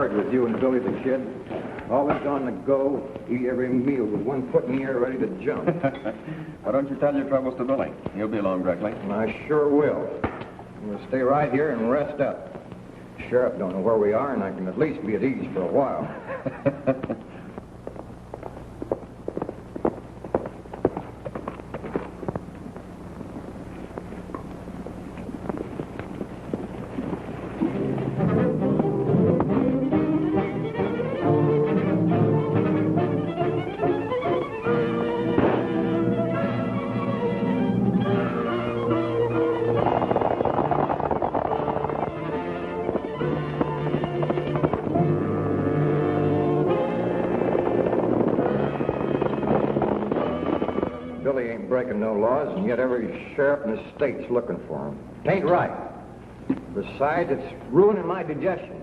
hard with you and Billy the Kid. Always on the go, eat every meal with one foot in the air ready to jump. Why don't you tell your troubles to Billy? He'll be along directly. And I sure will. I'm going to stay right here and rest up. The sheriff don't know where we are, and I can at least be at ease for a while. Billy ain't breaking no laws, and yet every sheriff in the state's looking for him. It ain't right. Besides, it's ruining my digestion.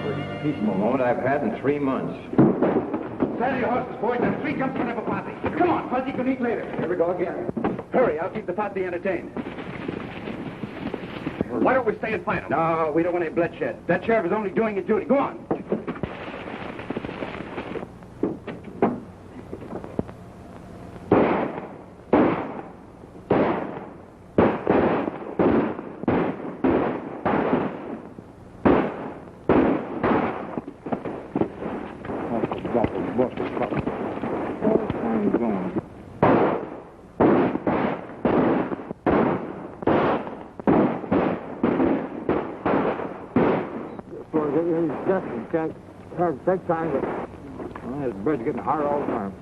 First peaceful moment I've had in 3 months. Saddle your horses, boys, and 3 jumps whenever posse. Come on, posse can eat later. Here we go again. Hurry, I'll keep the posse entertained. Why don't we stay and fight them? No, we don't want any bloodshed. That sheriff is only doing his duty. Go on. Can't take time, but well, this bread's getting hard all the time.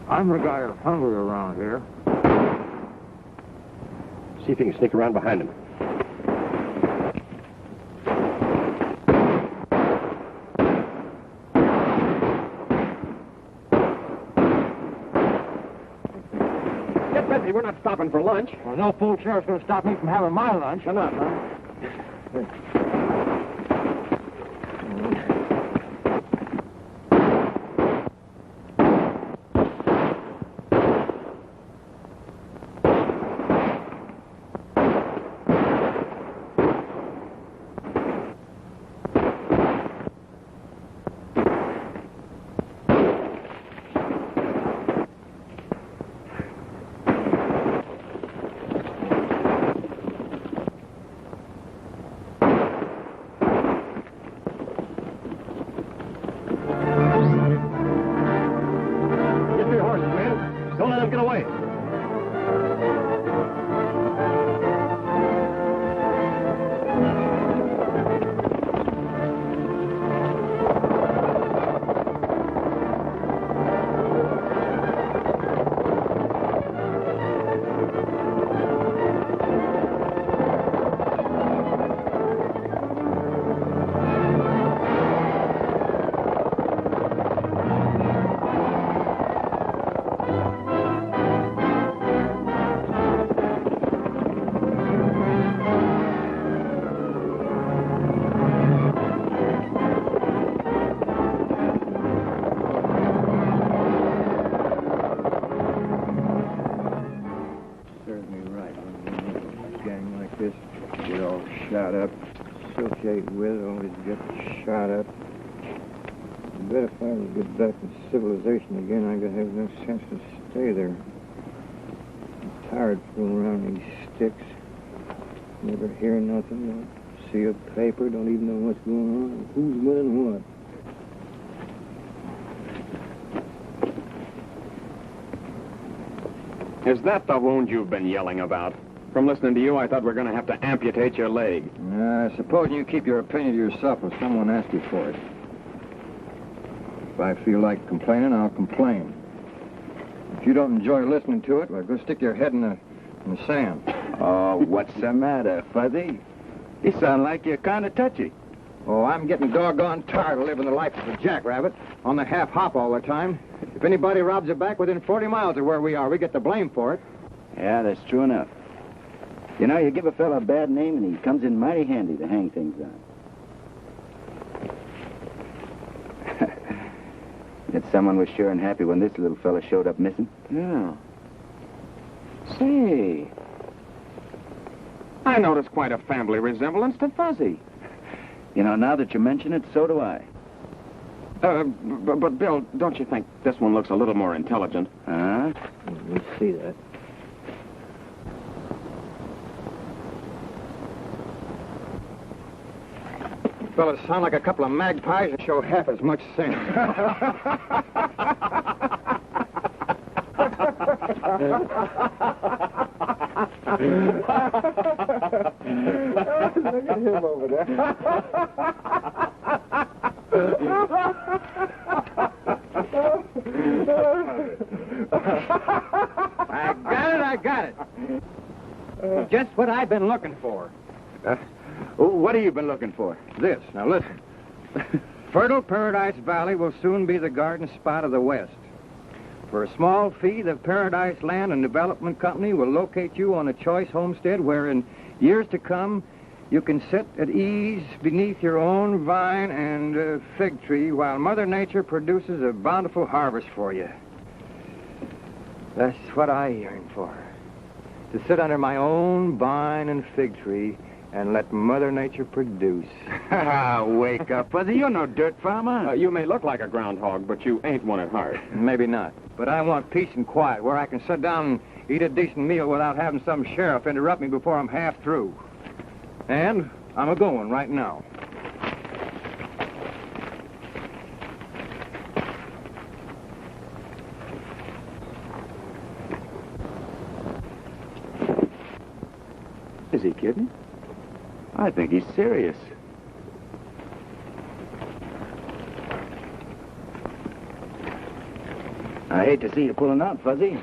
I'm the guy who's hungry around here. See if you can sneak around behind him. We're not stopping for lunch. Well, no fool sheriff's going to stop me from having my lunch. Shut up, huh? Back in civilization again, I gotta have no sense to stay there. I'm tired fooling around these sticks. Never hear nothing, don't see a paper, don't even know what's going on, who's winning what. Is that the wound you've been yelling about? From listening to you, I thought we were going to have to amputate your leg. Suppose you keep your opinion to yourself if someone asks you for it. If I feel like complaining, I'll complain. If you don't enjoy listening to it, well, go stick your head in the sand. Oh, what's the matter, Fuzzy? You sound like you're kind of touchy. Oh, I'm getting doggone tired of living the life of a jackrabbit on the half-hop all the time. If anybody robs a bank within 40 miles of where we are, we get the blame for it. Yeah, that's true enough. You know, you give a fella a bad name and he comes in mighty handy to hang things on. That someone was sure and happy when this little fella showed up missing. Yeah. Say, I noticed quite a family resemblance to Fuzzy. You know, now that you mention it, so do I. But Bill, don't you think this one looks a little more intelligent? Huh? Let's see that. Fellas sound like a couple of magpies and show half as much sense. Look at him over there. I got it. Just what I've been looking for. What have you been looking for? This. Now listen. Fertile Paradise Valley will soon be the garden spot of the West. For a small fee, the Paradise Land and Development Company will locate you on a choice homestead where in years to come you can sit at ease beneath your own vine and fig tree while Mother Nature produces a bountiful harvest for you. That's what I yearn for. To sit under my own vine and fig tree and let Mother Nature produce. Wake up, Fuzzy. You're no dirt farmer. You may look like a groundhog, but you ain't one at heart. Maybe not. But I want peace and quiet where I can sit down and eat a decent meal without having some sheriff interrupt me before I'm half through. And I'm a-going right now. Is he kidding? I think he's serious. I hate to see you pulling out, Fuzzy.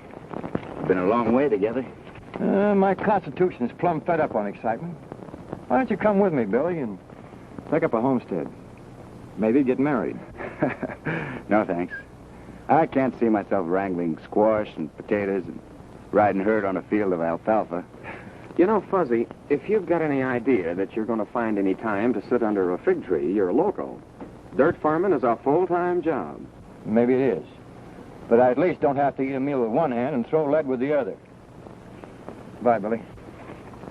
Been a long way together. My constitution's plumb fed up on excitement. Why don't you come with me, Billy, and pick up a homestead? Maybe get married. No, thanks. I can't see myself wrangling squash and potatoes and riding herd on a field of alfalfa. You know, Fuzzy, if you've got any idea that you're going to find any time to sit under a fig tree, you're loco. Dirt farming is a full-time job. Maybe it is. But I at least don't have to eat a meal with one hand and throw lead with the other. Bye, Billy.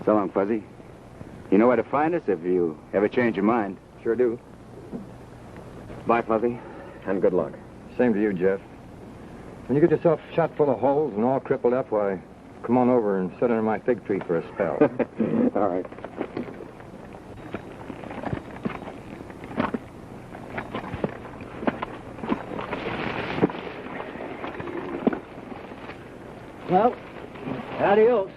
So long, Fuzzy. You know where to find us if you ever change your mind. Sure do. Bye, Fuzzy, and good luck. Same to you, Jeff. When you get yourself shot full of holes and all crippled up, why, come on over and sit under my fig tree for a spell. All right. Well, adios.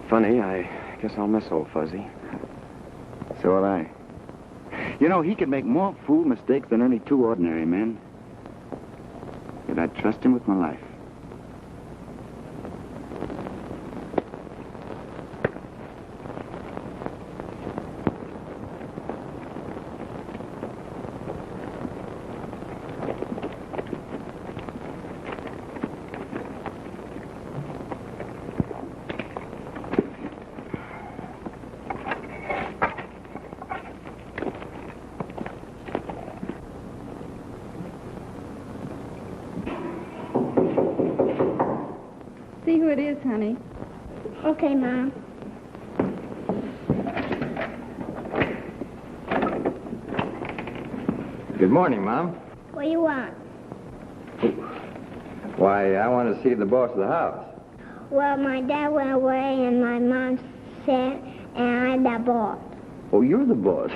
Funny, I guess I'll miss old Fuzzy. So will I. You know, he could make more fool mistakes than any two ordinary men. Yet I'd trust him with my life. See who it is, honey. Okay, Mom. Good morning, Mom. What do you want? Why, I want to see the boss of the house. Well, my dad went away and my mom said, and I'm the boss. Oh, you're the boss.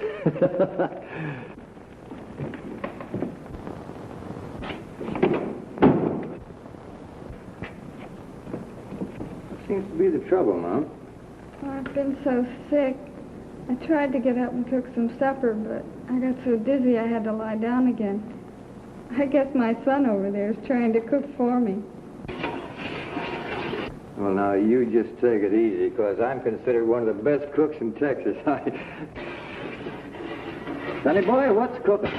Seems to be the trouble, Mom. Oh, I've been so sick. I tried to get up and cook some supper, but I got so dizzy I had to lie down again. I guess my son over there is trying to cook for me. Well, now, you just take it easy, because I'm considered one of the best cooks in Texas. Sonny boy, what's cooking?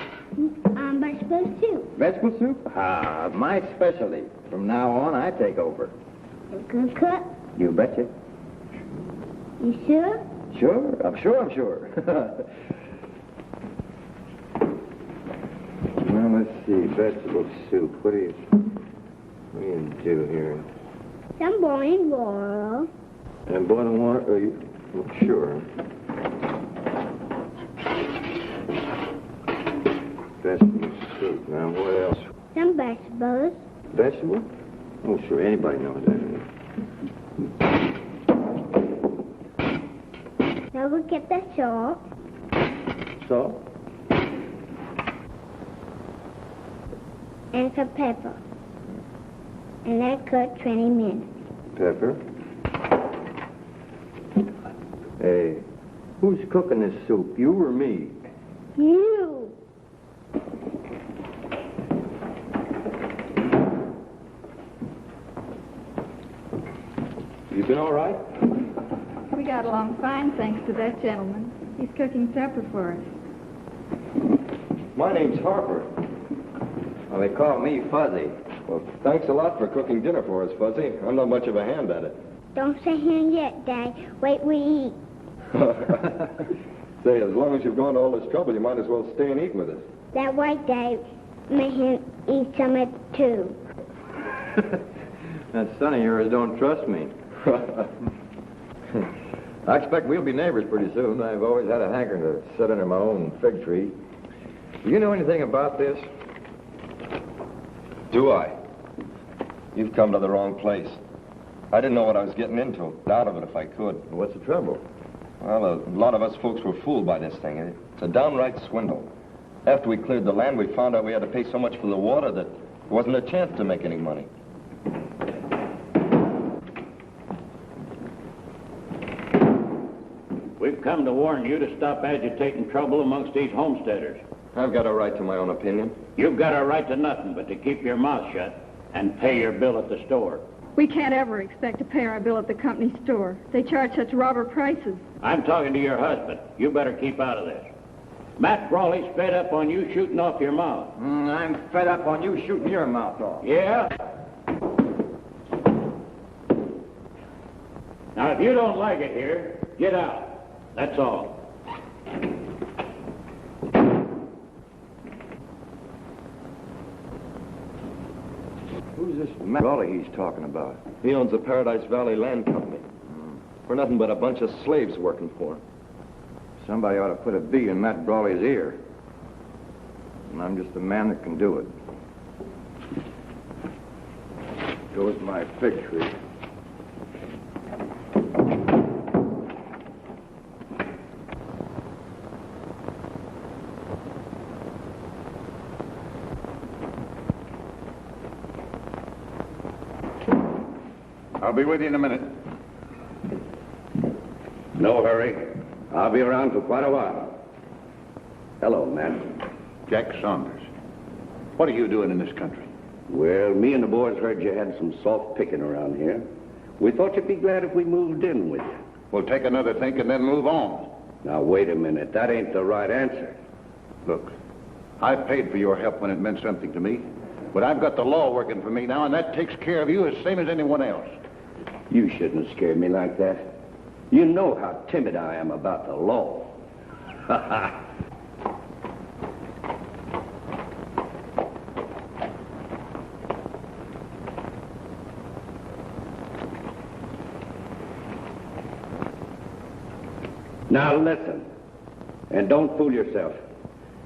Vegetable soup. Vegetable soup? Ah, my specialty. From now on, I take over. You can cook? You betcha. You sure? Sure, I'm sure. Well, let's see, vegetable soup. What do you do here? Some boiling water. And boiling water? Well, sure. Vegetable soup. Now, what else? Some vegetables. Vegetable? Oh, sure. Anybody knows that. Now we'll get the salt. Salt? And some pepper. And let cook 20 minutes. Pepper. Hey, who's cooking this soup, you or me? You. You been all right? We got along fine, thanks to that gentleman. He's cooking supper for us. My name's Harper. Well, they call me Fuzzy. Well, thanks a lot for cooking dinner for us, Fuzzy. I'm not much of a hand at it. Don't say him yet, Dad. Wait, we eat. Say, as long as you've gone to all this trouble, you might as well stay and eat with us. That white Dad made him eat some of it, too. That son of yours don't trust me. I expect we'll be neighbors pretty soon. I've always had a hankering to sit under my own fig tree. Do you know anything about this? Do I? You've come to the wrong place. I didn't know what I was getting into. Out of it if I could. What's the trouble? Well, a lot of us folks were fooled by this thing. It's a downright swindle. After we cleared the land, we found out we had to pay so much for the water that there wasn't a chance to make any money. We've come to warn you to stop agitating trouble amongst these homesteaders. I've got a right to my own opinion. You've got a right to nothing but to keep your mouth shut and pay your bill at the store. We can't ever expect to pay our bill at the company store. They charge such robber prices. I'm talking to your husband. You better keep out of this. Matt Brawley's fed up on you shooting off your mouth. I'm fed up on you shooting your mouth off. Yeah? Now, if you don't like it here, get out. That's all. Who's this Matt Brawley he's talking about? He owns the Paradise Valley Land Company. We're nothing but a bunch of slaves working for him. Somebody ought to put a bee in Matt Brawley's ear. And I'm just the man that can do it. Goes my fig tree. I'll be with you in a minute. No hurry. I'll be around for quite a while. Hello, Matt. Jack Saunders. What are you doing in this country? Well, me and the boys heard you had some soft picking around here. We thought you'd be glad if we moved in with you. We'll take another think and then move on. Now, wait a minute. That ain't the right answer. Look, I paid for your help when it meant something to me. But I've got the law working for me now, and that takes care of you as same as anyone else. You shouldn't have scared me like that. You know how timid I am about the law. Ha ha. Now listen, and don't fool yourself.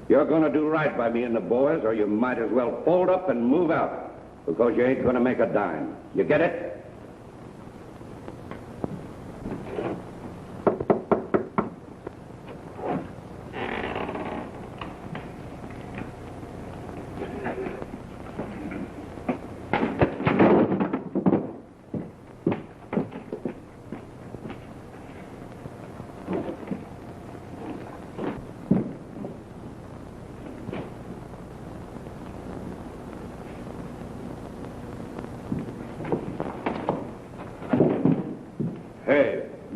You're going to do right by me and the boys, or you might as well fold up and move out, because you ain't going to make a dime. You get it?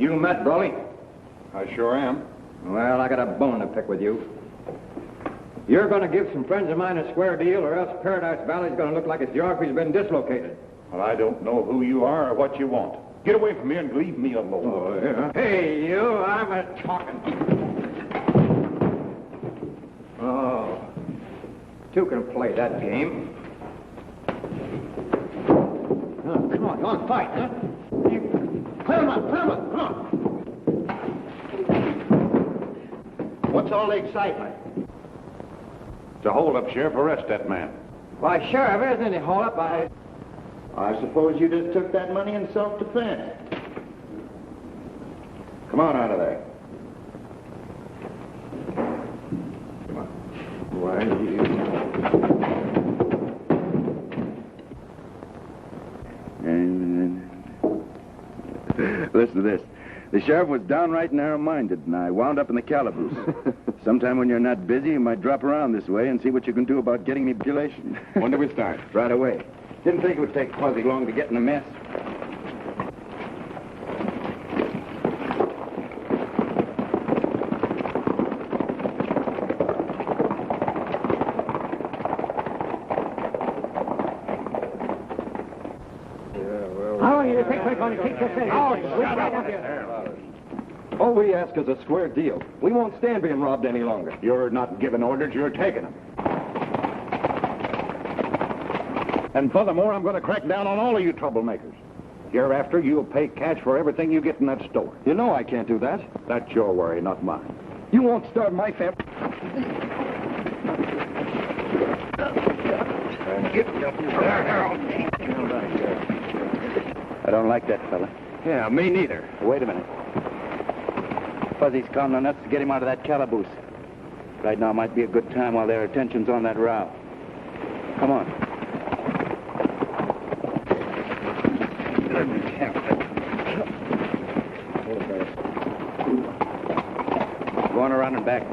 You Matt Brawley? I sure am. Well, I got a bone to pick with you. You're going to give some friends of mine a square deal, or else Paradise Valley's going to look like its geography's been dislocated. Well, I don't know who you are or what you want. Get away from me and leave me alone. Oh, yeah? Hey, you, I'm a talking. Oh, two can play that game. Oh, come on, fight, huh? Clear him up, come on. What's all the excitement? It's a hold-up, Sheriff. Arrest that man. Why, Sheriff, there's any hold-up. I suppose you just took that money in self-defense. Come on out of there. Come on. Why, Listen to this. The sheriff was downright narrow-minded, and I wound up in the calaboose. Sometime when you're not busy, you might drop around this way and see what you can do about getting me population. When do we start? Right away. Didn't think it would take Fuzzy long to get in a mess. How long do you think we're going to keep this thing? All we ask is a square deal. We won't stand being robbed any longer. You're not giving orders, you're taking them. And furthermore, I'm going to crack down on all of you troublemakers. Hereafter, you'll pay cash for everything you get in that store. You know I can't do that. That's your worry, not mine. You won't starve my family. I don't like that fella. Yeah, me neither. Wait a minute. Fuzzy's counting on us to get him out of that calaboose. Right now might be a good time while their attention's on that row. Come on. Going around and back.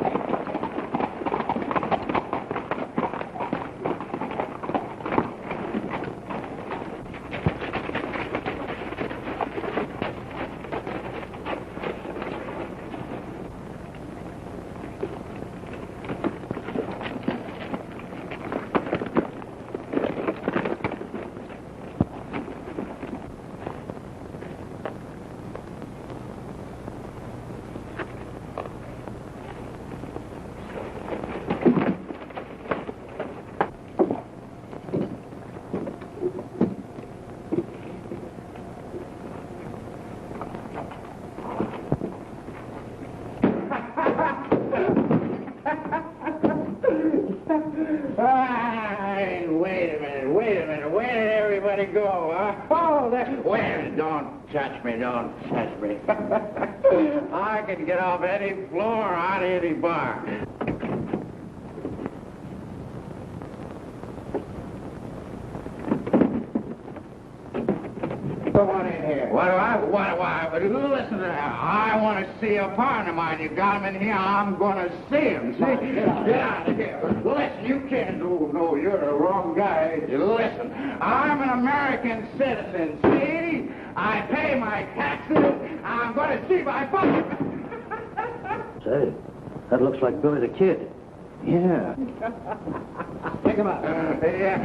Wait a minute. Where did everybody go, huh? Oh, well, don't touch me. I can get off any floor on any bar. Come on in here. What do I? Listen to that. I want to see a partner of mine. You got him in here, I'm going to see him. See? Get out of here. Listen, you can't. No, you're the wrong guy. Listen, I'm an American citizen, see? I pay my taxes. I'm going to see my father. Say, that looks like Billy the Kid. Yeah. Pick him up. Yeah.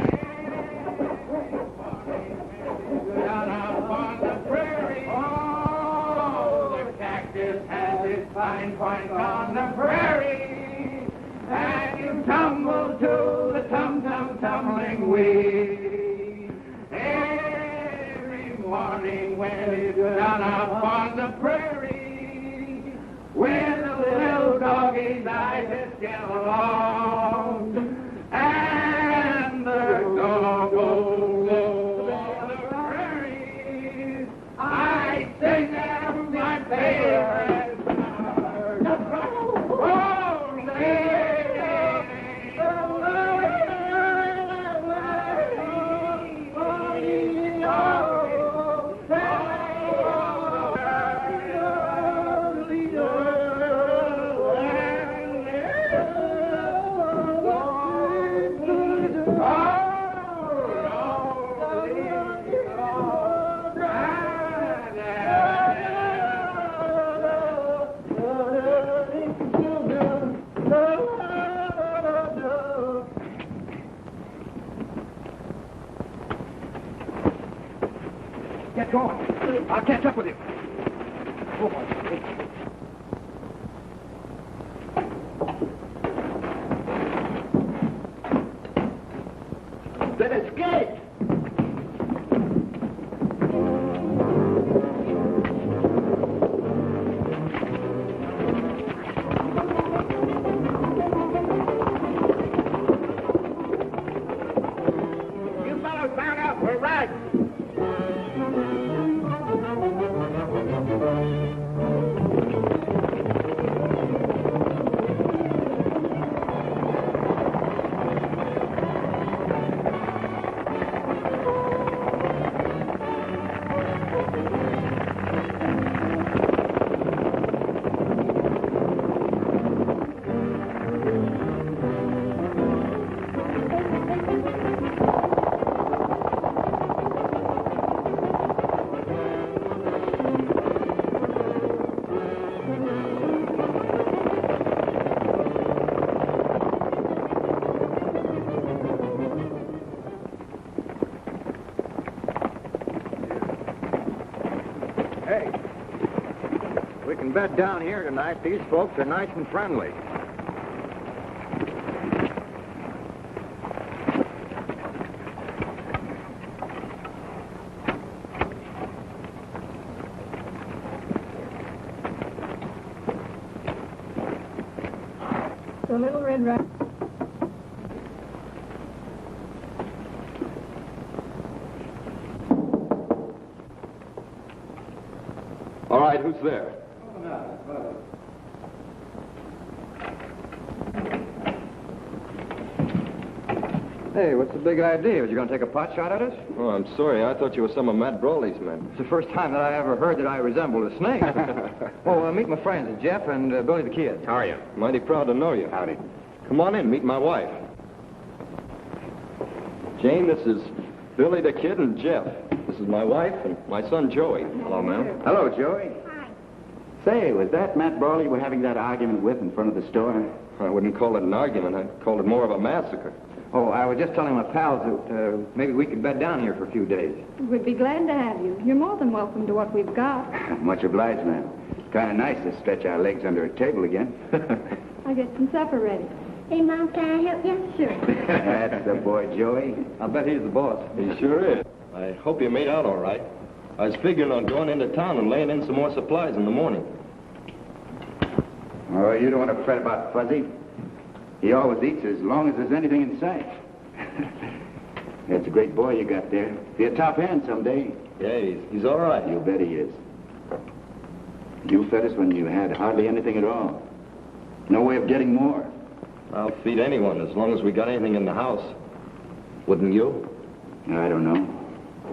Down up on the prairie, oh, the cactus has its fine points on the prairie, and you tumble to the tumbling weed. Every morning when it's down up on the prairie, when the little doggy's eyes just get along, and the dog goes. I sing them my favorite song. Oh, Get going. I'll catch up with you. Oh, boy. Then escape! You fellows bound up. We're right. Hey, we can bed down here tonight. These folks are nice and friendly. The little red rat. All right, who's there? Hey, what's the big idea? Was you going to take a pot shot at us? Oh, I'm sorry. I thought you were some of Matt Brawley's men. It's the first time that I ever heard that I resembled a snake. Oh, meet my friends, Jeff and Billy the Kid. How are you? Mighty proud to know you. Howdy. Come on in, meet my wife. Jane, this is Billy the Kid and Jeff. This is my wife and my son Joey. Hello, ma'am. Hello, Joey. Say, was that Matt Brawley you were having that argument with in front of the store? I wouldn't call it an argument. I'd call it more of a massacre. Oh, I was just telling my pals that maybe we could bed down here for a few days. We'd be glad to have you. You're more than welcome to what we've got. Much obliged, ma'am. Kind of nice to stretch our legs under a table again. I'll get some supper ready. Hey, Mom, can I help you? Sure. That's the boy, Joey. I'll bet he's the boss. He sure is. I hope you made out all right. I was figuring on going into town and laying in some more supplies in the morning. Oh, you don't want to fret about Fuzzy. He always eats as long as there's anything in sight. That's a great boy you got there. Be a top hand someday. Yeah, he's all right. You bet he is. You fed us when you had hardly anything at all. No way of getting more. I'll feed anyone as long as we got anything in the house. Wouldn't you? I don't know.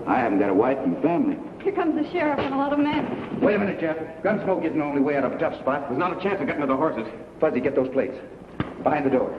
I haven't got a wife and family. Here comes the sheriff and a lot of men. Wait a minute, Jeff. Gunsmoke isn't the only way out of a tough spot. There's not a chance of getting to the horses. Fuzzy, get those plates. Behind the door.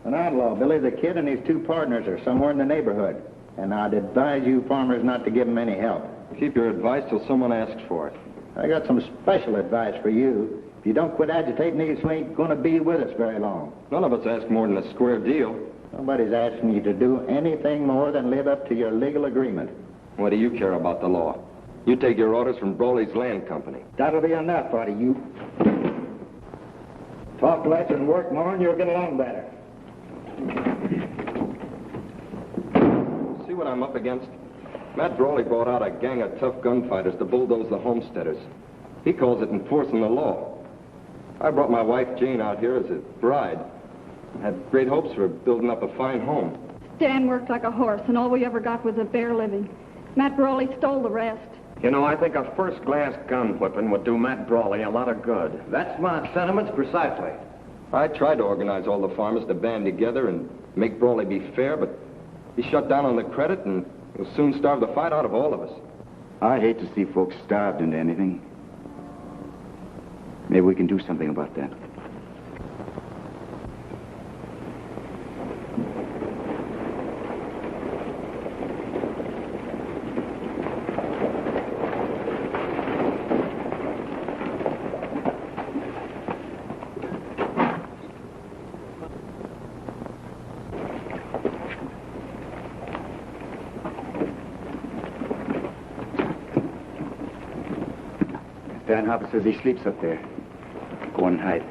An outlaw, Billy the Kid, and his two partners are somewhere in the neighborhood. And I'd advise you farmers not to give them any help. Keep your advice till someone asks for it. I got some special advice for you. If you don't quit agitating, these ain't going to be with us very long. None of us ask more than a square deal. Nobody's asking you to do anything more than live up to your legal agreement. What do you care about the law? You take your orders from Brawley's Land Company. That'll be enough out of you. Talk less and work more, and you'll get along better. See what I'm up against? Matt Brawley brought out a gang of tough gunfighters to bulldoze the homesteaders. He calls it enforcing the law. I brought my wife Jane out here as a bride. Had great hopes for building up a fine home. Dan worked like a horse, and all we ever got was a bare living. Matt Brawley stole the rest. You know, I think a first-class gun whipping would do Matt Brawley a lot of good. That's my sentiments precisely. I tried to organize all the farmers to band together and make Brawley be fair, but he shut down on the credit and will soon starve the fight out of all of us. I hate to see folks starved into anything. Maybe we can do something about that. Captain Hopper says he sleeps up there. Go on and hide.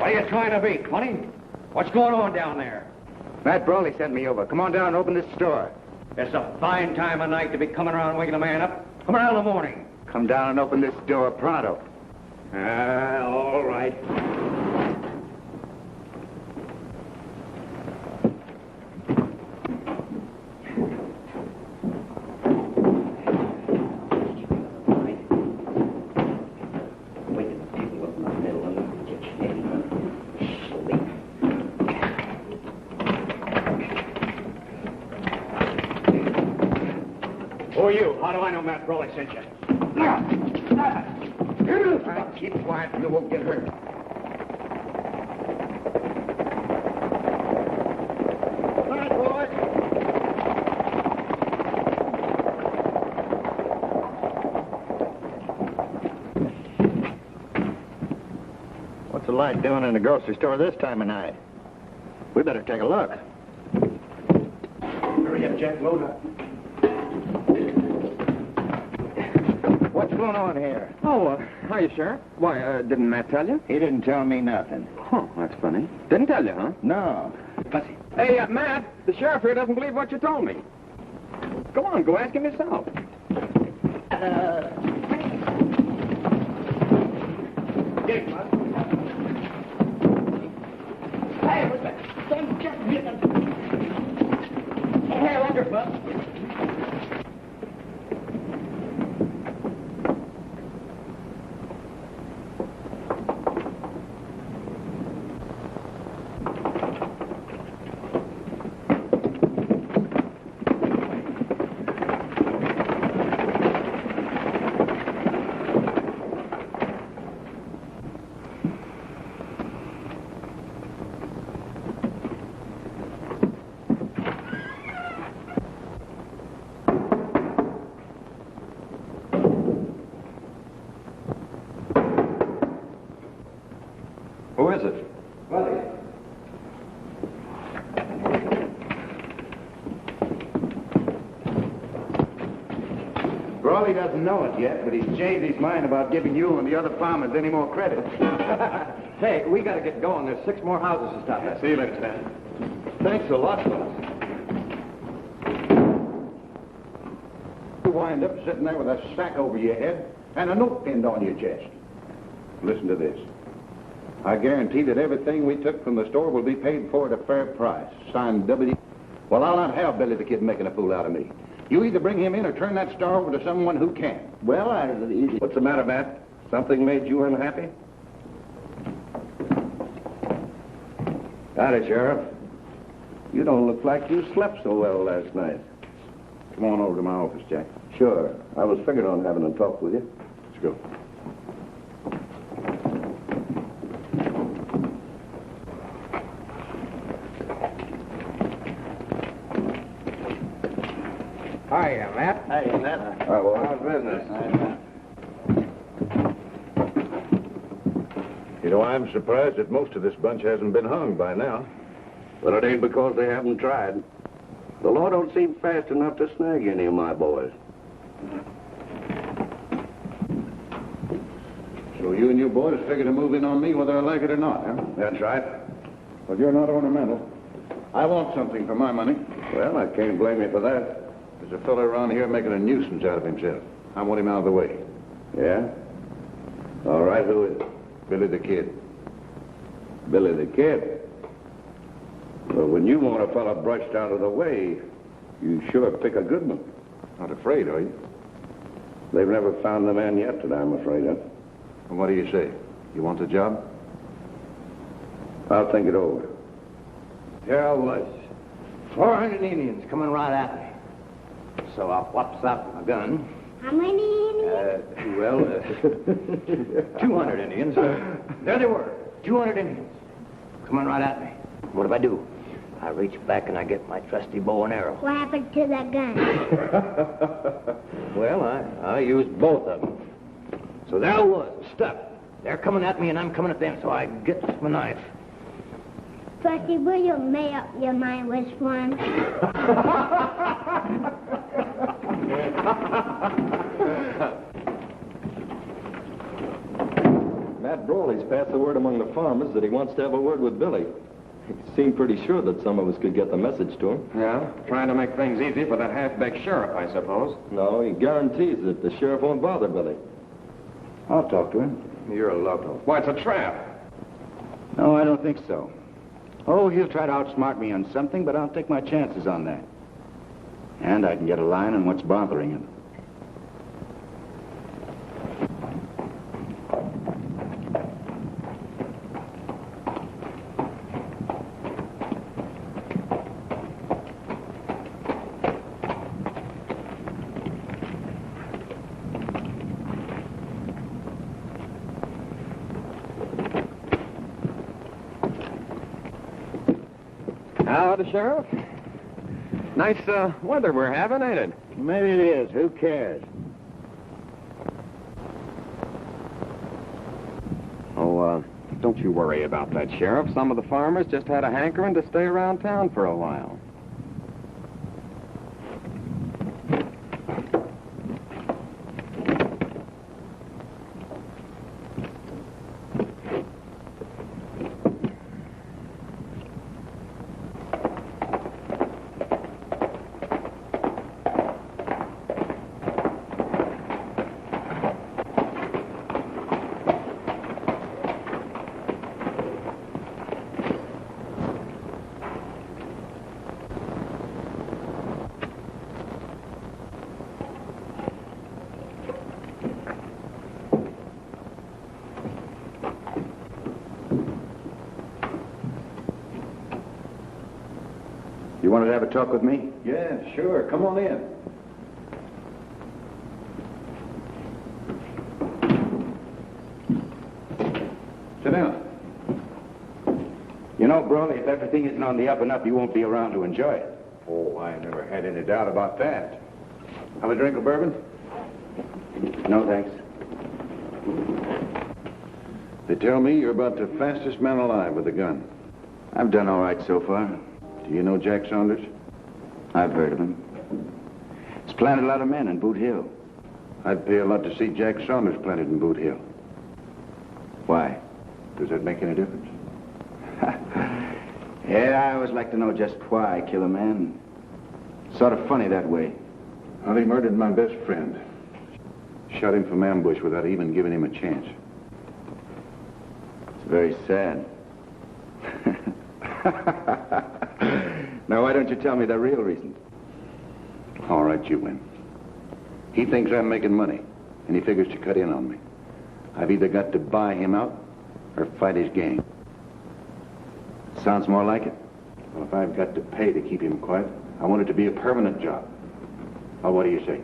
What are you trying to be, 20? What's going on down there? Matt Brawley sent me over. Come on down and open this store. It's a fine time of night to be coming around waking a man up. Come around in the morning. Come down and open this door pronto. All right. Who are you? How do I know Matt Brawley sent you? Keep quiet, you won't get hurt. All right, boys. What's the light doing in the grocery store this time of night? We better take a look. Hurry up, Jack. Load up. What's going on here? Oh, hiya, Sheriff. Why, didn't Matt tell you? He didn't tell me nothing. Huh, that's funny. Didn't tell you, huh? No. Fuzzy. Hey, Matt, the sheriff here doesn't believe what you told me. Go on, go ask him yourself. Get him, Buzz. Hey, what's that? Don't just get him. Hey, wonder, Buzz. Who is it? Buzzy. Brawley doesn't know it yet, but he's changed his mind about giving you and the other farmers any more credit. Hey, we got to get going. There's 6 more houses to stop at. See you later, Stan. Thanks a lot, fellas. You wind up sitting there with a sack over your head and a note pinned on your chest. Listen to this. I guarantee that everything we took from the store will be paid for at a fair price. Signed W. Well, I'll not have Billy the Kid making a fool out of me. You either bring him in or turn that store over to someone who can. Well, What's the matter, Matt? Something made you unhappy? Howdy, Sheriff. You don't look like you slept so well last night. Come on over to my office, Jack. Sure. I was figuring on having a talk with you. Let's go. Hiya, Matt. Hey, Matt. All right, well, how's business? You know, I'm surprised that most of this bunch hasn't been hung by now. But it ain't because they haven't tried. The law don't seem fast enough to snag any of my boys. So you and your boys figure to move in on me whether I like it or not, huh? That's right. Well, you're not ornamental. I want something for my money. Well, I can't blame you for that. There's a fellow around here making a nuisance out of himself. I want him out of the way. Yeah? All right, who is it? Billy the Kid. Billy the Kid. Well, when you want a fella brushed out of the way, you sure pick a good one. Not afraid, are you? They've never found the man yet that I'm afraid of. Well, what do you say? You want the job? I'll think it over. There I was. 400 Indians coming right at me. So I whops out my gun. How many Indians? 200 Indians. There they were, 200 Indians coming right at me. What do? I reach back and I get my trusty bow and arrow. What happened to the gun? Well, I used both of them. So there I was, stuck. They're coming at me and I'm coming at them, so I gets my knife. Trusty, will you make up your mind which one? Matt Brawley's passed the word among the farmers that he wants to have a word with Billy. He seemed pretty sure that some of us could get the message to him. Yeah, trying to make things easy for that half-baked sheriff, I suppose. No, he guarantees that the sheriff won't bother Billy. I'll talk to him. You're a loco. Why, it's a trap. No, I don't think so. Oh, he'll try to outsmart me on something, but I'll take my chances on that. And I can get a line on what's bothering him. Howdy, Sheriff. Nice weather we're having, ain't it? Maybe it is. Who cares? Oh, don't you worry about that, Sheriff. Some of the farmers just had a hankering to stay around town for a while. You wanted to have a talk with me? Yeah, sure. Come on in. Sit down. You know, Brawley, if everything isn't on the up and up, you won't be around to enjoy it. Oh, I never had any doubt about that. Have a drink of bourbon? No, thanks. They tell me you're about the fastest man alive with a gun. I've done all right so far. Do you know Jack Saunders? I've heard of him. He's planted a lot of men in Boot Hill. I'd pay a lot to see Jack Saunders planted in Boot Hill. Why? Does that make any difference? Yeah, I always like to know just why I kill a man. Sort of funny that way. Well, he murdered my best friend. Shot him from ambush without even giving him a chance. It's very sad. Now, why don't you tell me the real reason? All right, you win. He thinks I'm making money, and he figures to cut in on me. I've either got to buy him out or fight his gang. Sounds more like it. Well, if I've got to pay to keep him quiet, I want it to be a permanent job. Well, what do you say?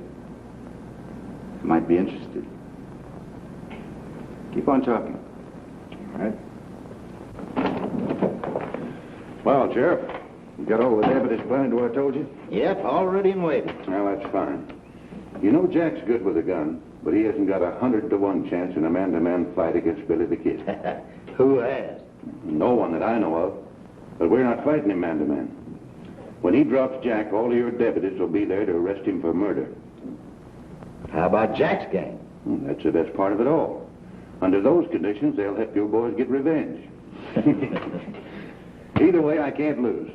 Might be interested. Keep on talking. All right. Well, Sheriff, you got all the evidence planted what I told you? Yep, all ready and waiting. Well, that's fine. You know Jack's good with a gun, but he hasn't got 100-to-1 chance in a man-to-man fight against Billy the Kid. Who has? No one that I know of. But we're not fighting him man-to-man. When he drops Jack, all of your deputies will be there to arrest him for murder. How about Jack's gang? That's the best part of it all. Under those conditions, they'll help your boys get revenge. Either way, I can't lose.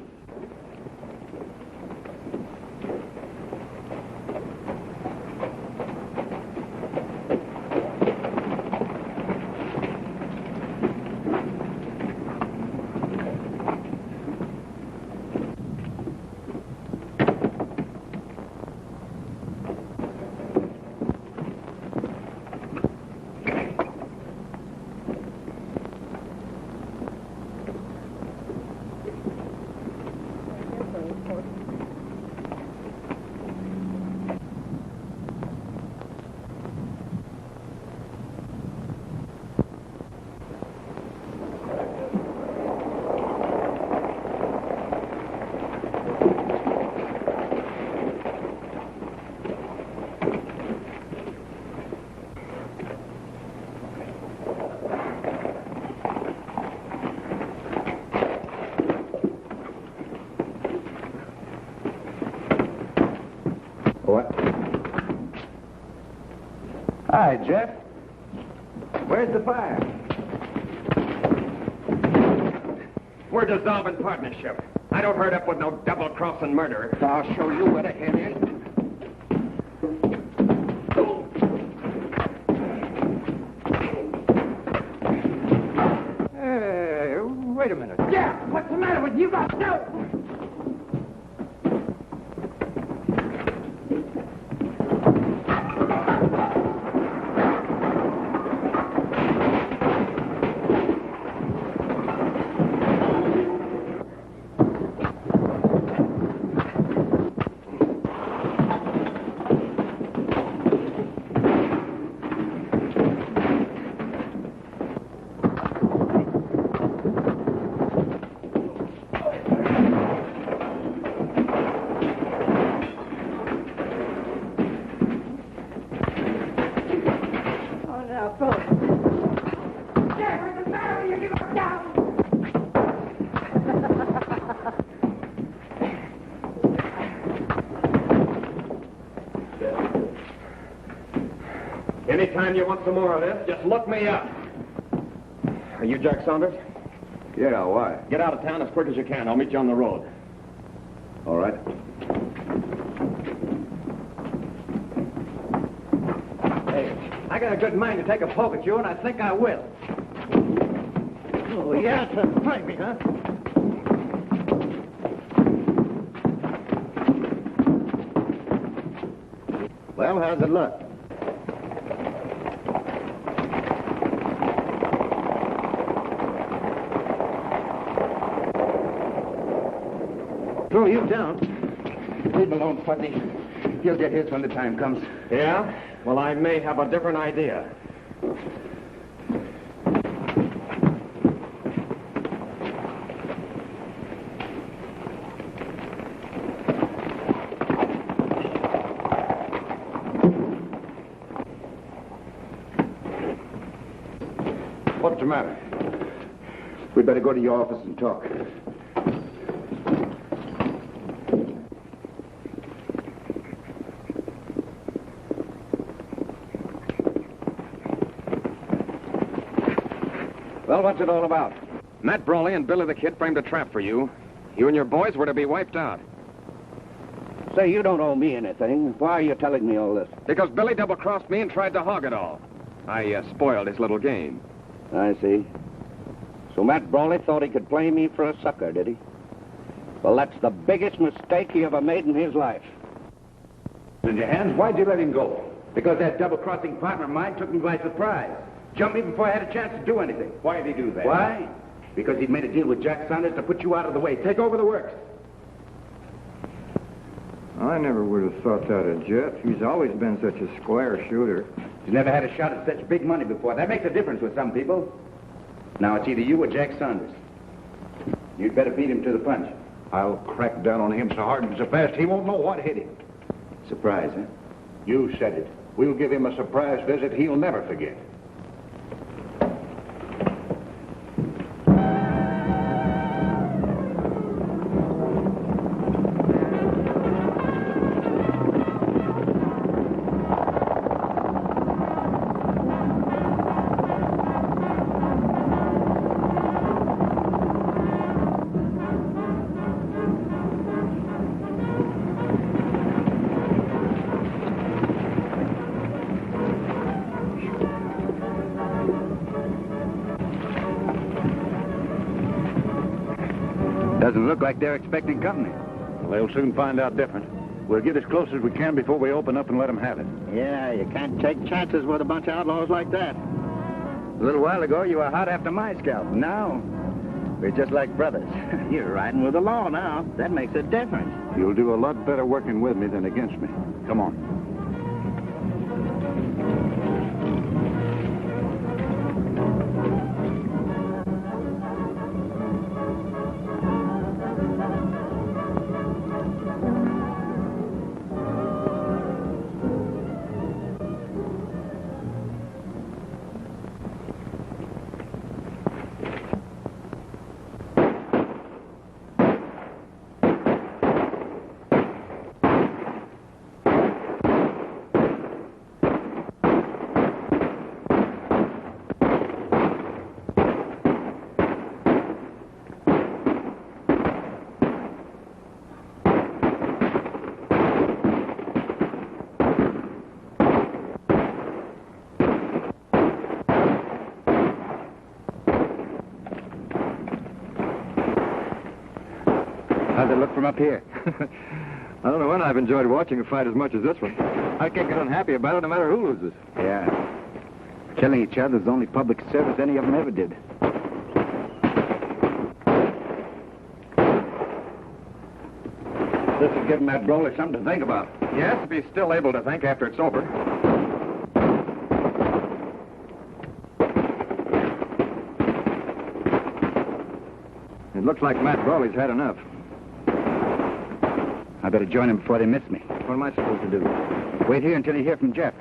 boy. Hi, Jeff. Where's the fire? We're dissolving partnership. I don't hurt up with no double-crossing murderer. I'll show you where the head is. Wait a minute. Yeah, what's the matter with you? No! Anytime you want some more of this, just look me up. Are you Jack Saunders? Yeah, why? Get out of town as quick as you can. I'll meet you on the road. All right. Hey, I got a good mind to take a poke at you, and I think I will. Oh, yeah, to find me, huh? Well, how's it look? Throw you down. Leave him alone, Fuzzy. He'll get his when the time comes. Yeah? Well, I may have a different idea. What's the matter? We'd better go to your office and talk. Well, what's it all about? Matt Brawley and Billy the Kid framed a trap for you. You and your boys were to be wiped out. Say, you don't owe me anything. Why are you telling me all this? Because Billy double-crossed me and tried to hog it all. I spoiled his little game. I see. So Matt Brawley thought he could play me for a sucker, did he? Well, that's the biggest mistake he ever made in his life. In your hands, why'd you let him go? Because that double-crossing partner of mine took me by surprise. Jumped me before I had a chance to do anything. Why did he do that? Why? Because he'd made a deal with Jack Saunders to put you out of the way. Take over the works. I never would have thought that of Jeff. He's always been such a square shooter. He's never had a shot at such big money before. That makes a difference with some people. Now it's either you or Jack Saunders. You'd better beat him to the punch. I'll crack down on him so hard and so fast he won't know what hit him. Surprise, huh? You said it. We'll give him a surprise visit he'll never forget. Doesn't look like they're expecting company. Well, they'll soon find out different. We'll get as close as we can before we open up and let them have it. Yeah, you can't take chances with a bunch of outlaws like that. A little while ago, you were hot after my scalp. Now, we're just like brothers. You're riding with the law now. That makes a difference. You'll do a lot better working with me than against me. Come on. How's it look from up here? I don't know when I've enjoyed watching a fight as much as this one. I can't get unhappy about it no matter who loses. Yeah. Killing each other is the only public service any of them ever did. This is giving that Brawley something to think about. Yes, if he's still able to think after it's over. It looks like Matt Brawley's had enough. I better join him before they miss me. What am I supposed to do? Wait here until you hear from Jeff.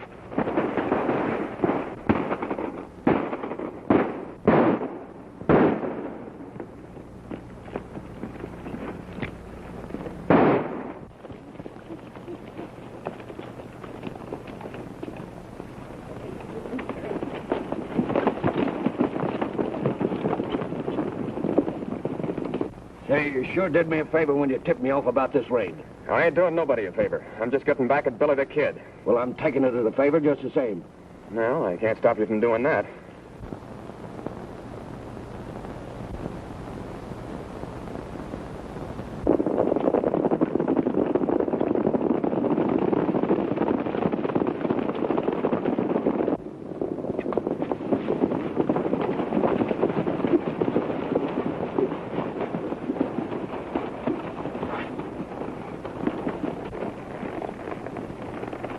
Say, you sure did me a favor when you tipped me off about this raid. I ain't doing nobody a favor. I'm just getting back at Billy the Kid. Well, I'm taking it as a favor just the same. No, I can't stop you from doing that.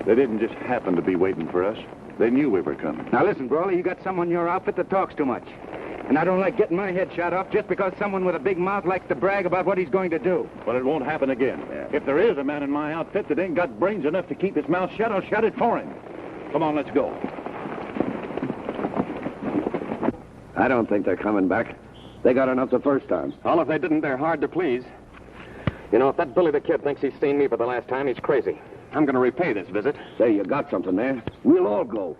They didn't just happen to be waiting for us. They knew we were coming. Now listen, Brawley, you got someone in your outfit that talks too much. And I don't like getting my head shot off just because someone with a big mouth likes to brag about what he's going to do. But it won't happen again. Yeah. If there is a man in my outfit that ain't got brains enough to keep his mouth shut, I'll shut it for him. Come on, let's go. I don't think they're coming back. They got enough the first time. All if they didn't, they're hard to please. You know, if that Billy the Kid thinks he's seen me for the last time, he's crazy. I'm going to repay this visit. Say, you got something there. We'll all go.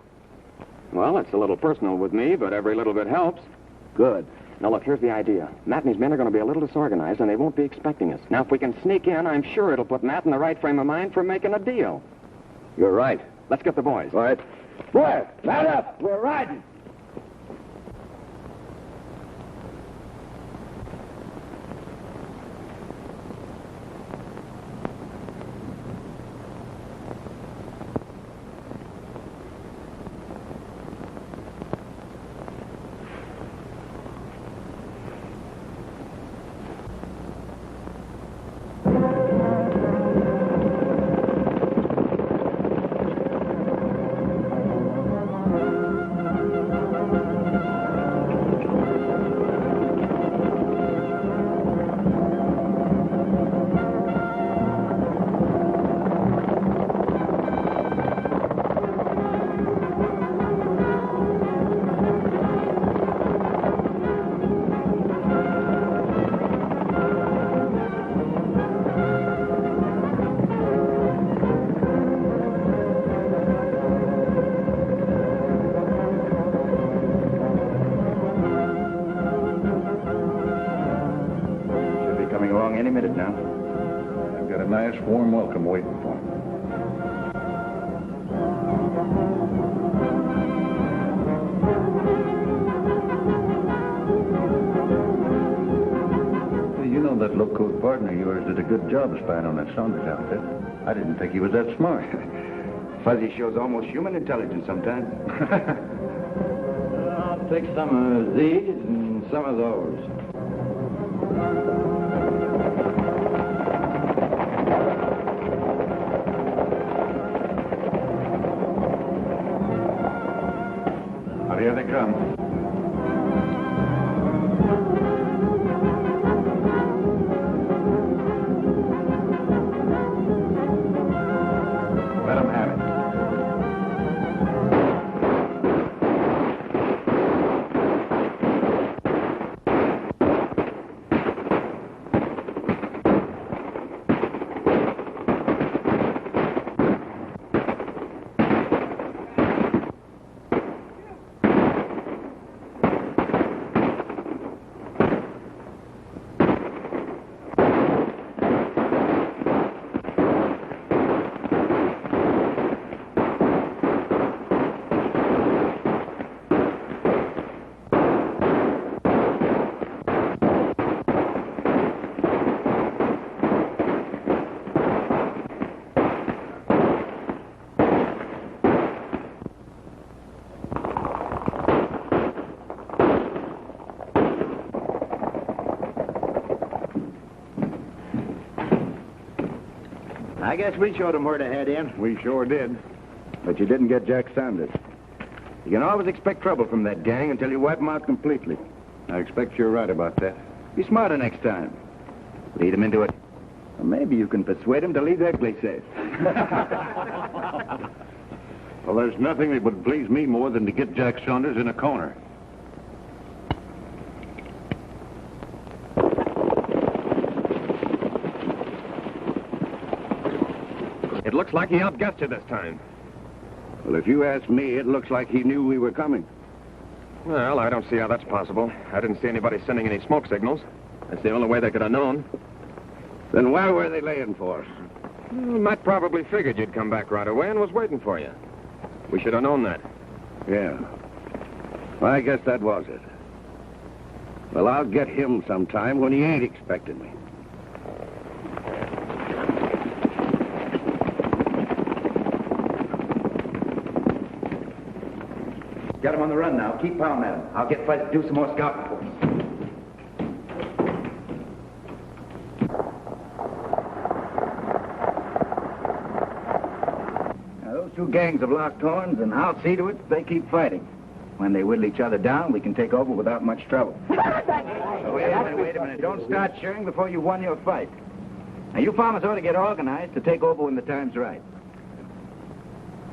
Well, it's a little personal with me, but every little bit helps. Good. Now, look, here's the idea. Matt and his men are going to be a little disorganized, and they won't be expecting us. Now, if we can sneak in, I'm sure it'll put Matt in the right frame of mind for making a deal. You're right. Let's get the boys. All right. Boys, mount up. We're riding. Any minute now. I've got a nice, warm welcome waiting for them. Hey, you know that low-coat partner of yours did a good job spying on that Saunders outfit. I didn't think he was that smart. Fuzzy shows almost human intelligence sometimes. I'll take some of these and some of those. Here they come. Let them have it. I guess we showed them where to head in. We sure did. But you didn't get Jack Sanders. You can always expect trouble from that gang until you wipe them out completely. I expect you're right about that. Be smarter next time. Lead them into it. Or maybe you can persuade them to leave their place safe. Well, there's nothing that would please me more than to get Jack Saunders in a corner. It looks like he outguessed you this time. Well, if you ask me, it looks like he knew we were coming. Well, I don't see how that's possible. I didn't see anybody sending any smoke signals. That's the only way they could have known. Then why were they laying for us? Well, Matt probably figured you'd come back right away and was waiting for you. We should have known that. Yeah. Well, I guess that was it. Well, I'll get him sometime when he ain't expecting me. Got him on the run now. Keep pounding at him. I'll get Fred to do some more scouting for us. Now, those two gangs have locked horns, and I'll see to it that they keep fighting. When they whittle each other down, we can take over without much trouble. Wait a minute. Don't start cheering before you've won your fight. Now, you farmers ought to get organized to take over when the time's right.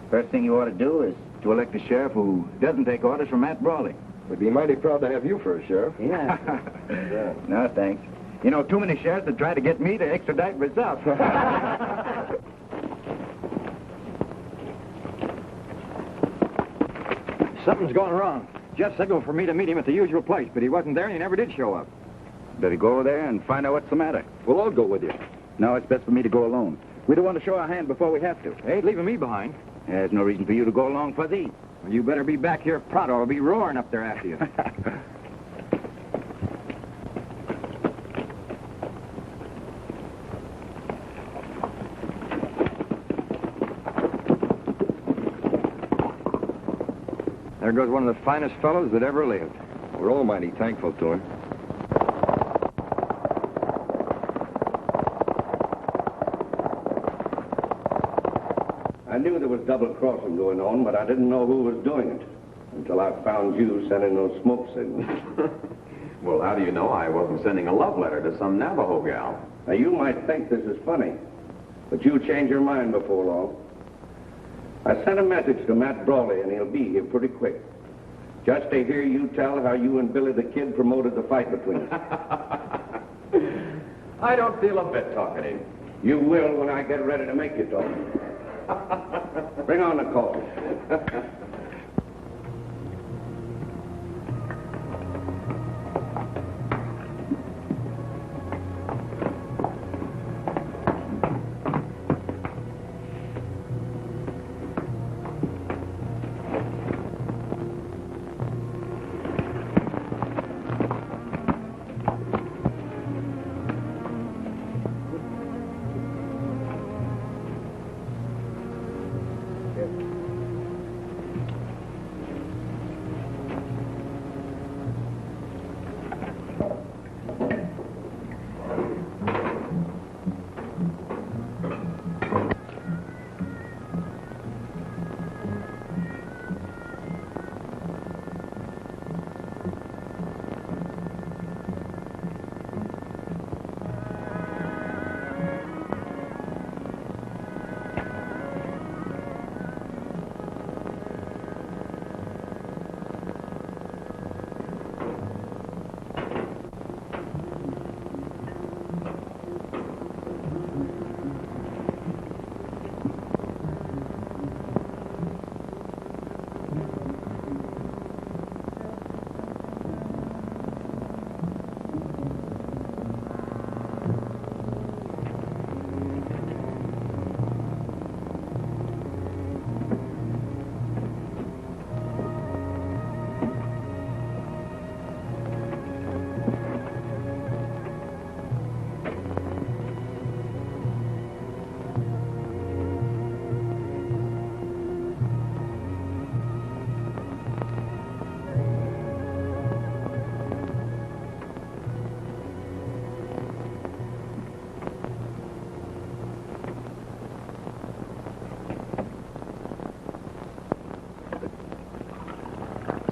First thing you ought to do is to elect a sheriff who doesn't take orders from Matt Brawley. We'd be mighty proud to have you for a sheriff. Yeah. No, thanks. You know, too many sheriffs that try to get me to extradite myself. Something's going wrong. Jeff signaled for me to meet him at the usual place, but he wasn't there and he never did show up. Better go over there and find out what's the matter. We'll all go with you. No, it's best for me to go alone. We don't want to show our hand before we have to. Hey, leaving me behind. There's no reason for you to go along, Fuzzy. Well, you better be back here pronto. I'll be roaring up there after you. There goes one of the finest fellows that ever lived. We're all mighty thankful to him. I knew there was double crossing going on, but I didn't know who was doing it until I found you sending those smoke signals. Well, how do you know I wasn't sending a love letter to some Navajo gal? Now, you might think this is funny, but you'll change your mind before long. I sent a message to Matt Brawley, and he'll be here pretty quick. Just to hear you tell how you and Billy the Kid promoted the fight between us. I don't feel a bit talkative. You will when I get ready to make you talk. Bring on the coffee.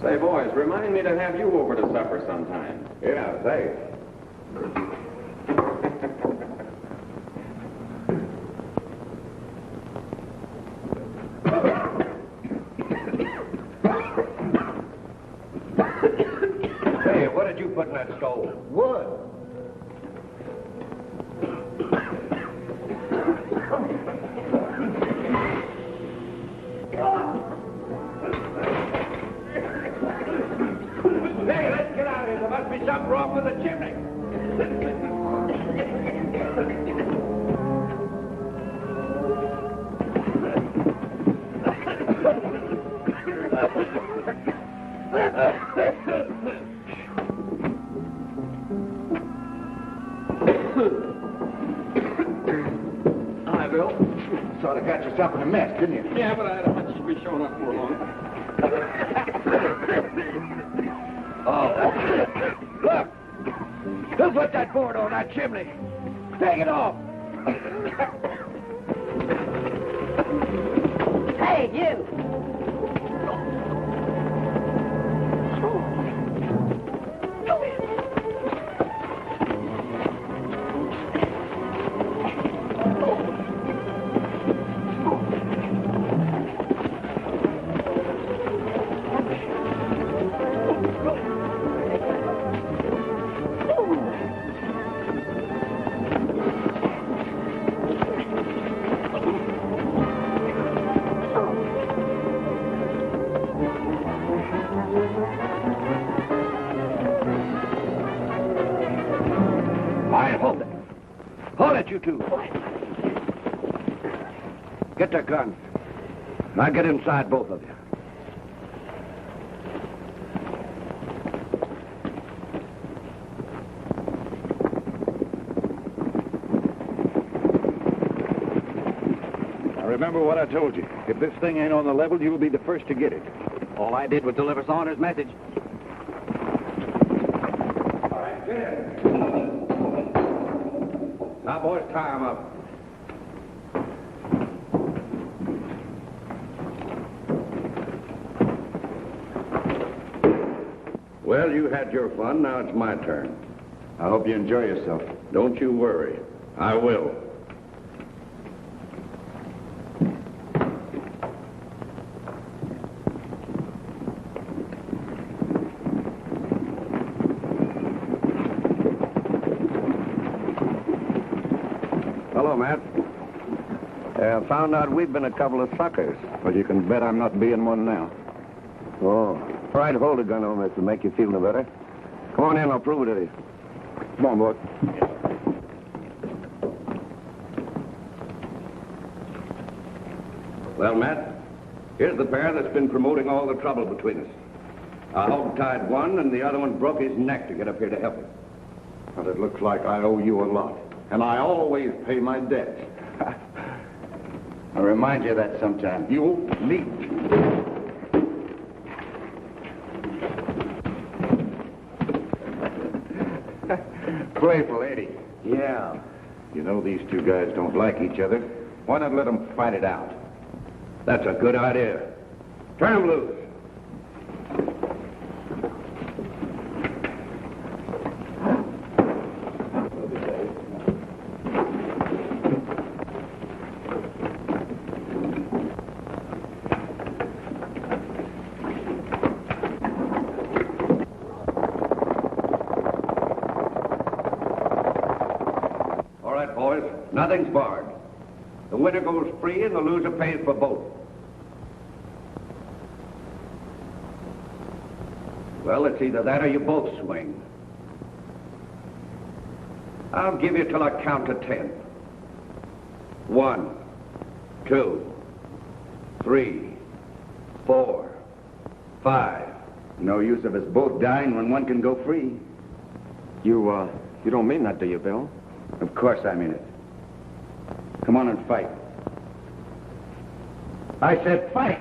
Say, boys, remind me to have you over to supper sometime. Yeah, thanks. Hey, what did you put in that stove? Wood. Hey, let's get out of here. There must be something wrong with the chimney. Hi, Bill. Sort of got yourself in a mess, didn't you? Yeah, but I had a hunch you'd be showing up for long. Oh. Look! Who put that board on that chimney? Take it off! Hey, you! Hold it. Hold it, you two. Get the gun. Now get inside, both of you. Now remember what I told you. If this thing ain't on the level, you'll be the first to get it. All I did was deliver Saunders' message. All right, get in. Now, boys, tie him up. Well, you had your fun. Now it's my turn. I hope you enjoy yourself. Don't you worry. I will. Hello, Matt. Found out we've been a couple of suckers. But you can bet I'm not being one now. Oh. All right, hold the gun on this to make you feel no better. Come on in, I'll prove it to you. Come on, boy. Well, Matt, here's the pair that's been promoting all the trouble between us. I hog-tied one, and the other one broke his neck to get up here to help him. But it looks like I owe you a lot. And I always pay my debts. I'll remind you of that sometime. You meet. Playful, Eddie. Yeah. You know these two guys don't like each other. Why not let them fight it out? That's a good idea. Turn him loose. Nothing's barred. The winner goes free and the loser pays for both. Well, it's either that or you both swing. I'll give you till I count to 10. 1, 2, 3, 4, 5. No use of us both dying when one can go free. You don't mean that, do you, Bill? Of course I mean it. Come on and fight. I said fight!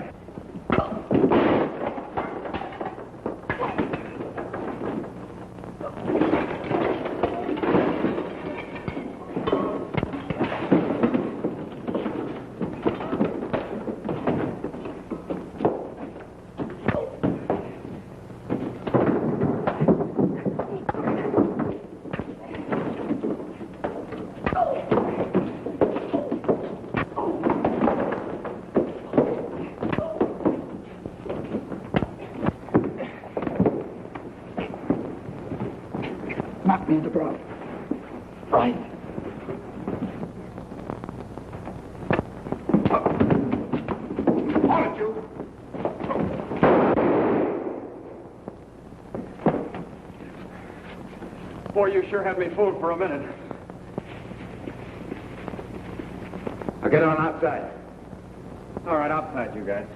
boy, you sure had me fooled for a minute. I'll get on outside. All right, outside, you guys.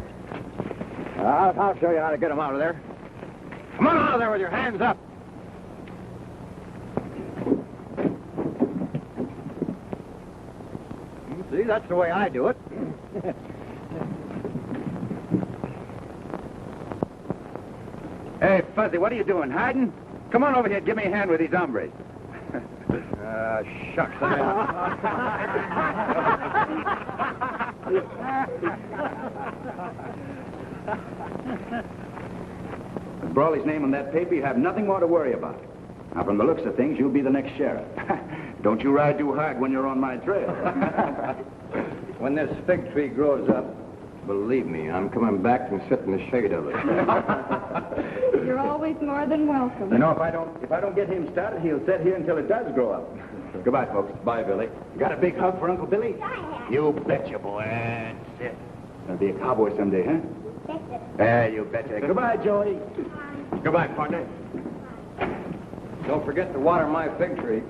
I'll show you how to get them out of there. Come on out of there with your hands up. See, that's the way I do it. Hey, Fuzzy, what are you doing, hiding? Come on over here and give me a hand with these hombres. Shucks. With Brawley's name on that paper, you have nothing more to worry about. Now, from the looks of things, you'll be the next sheriff. Don't you ride too hard when you're on my trail. When this fig tree grows up, believe me, I'm coming back and sit in the shade of it. You're always more than welcome. You know, if I don't get him started, he'll sit here until it does grow up. Goodbye, folks. Bye, Billy. You got a big hug for Uncle Billy? You betcha, boy. That's it. Gonna be a cowboy someday, huh? You betcha. Goodbye, Joey. Goodbye, partner. Don't forget to water my fig tree.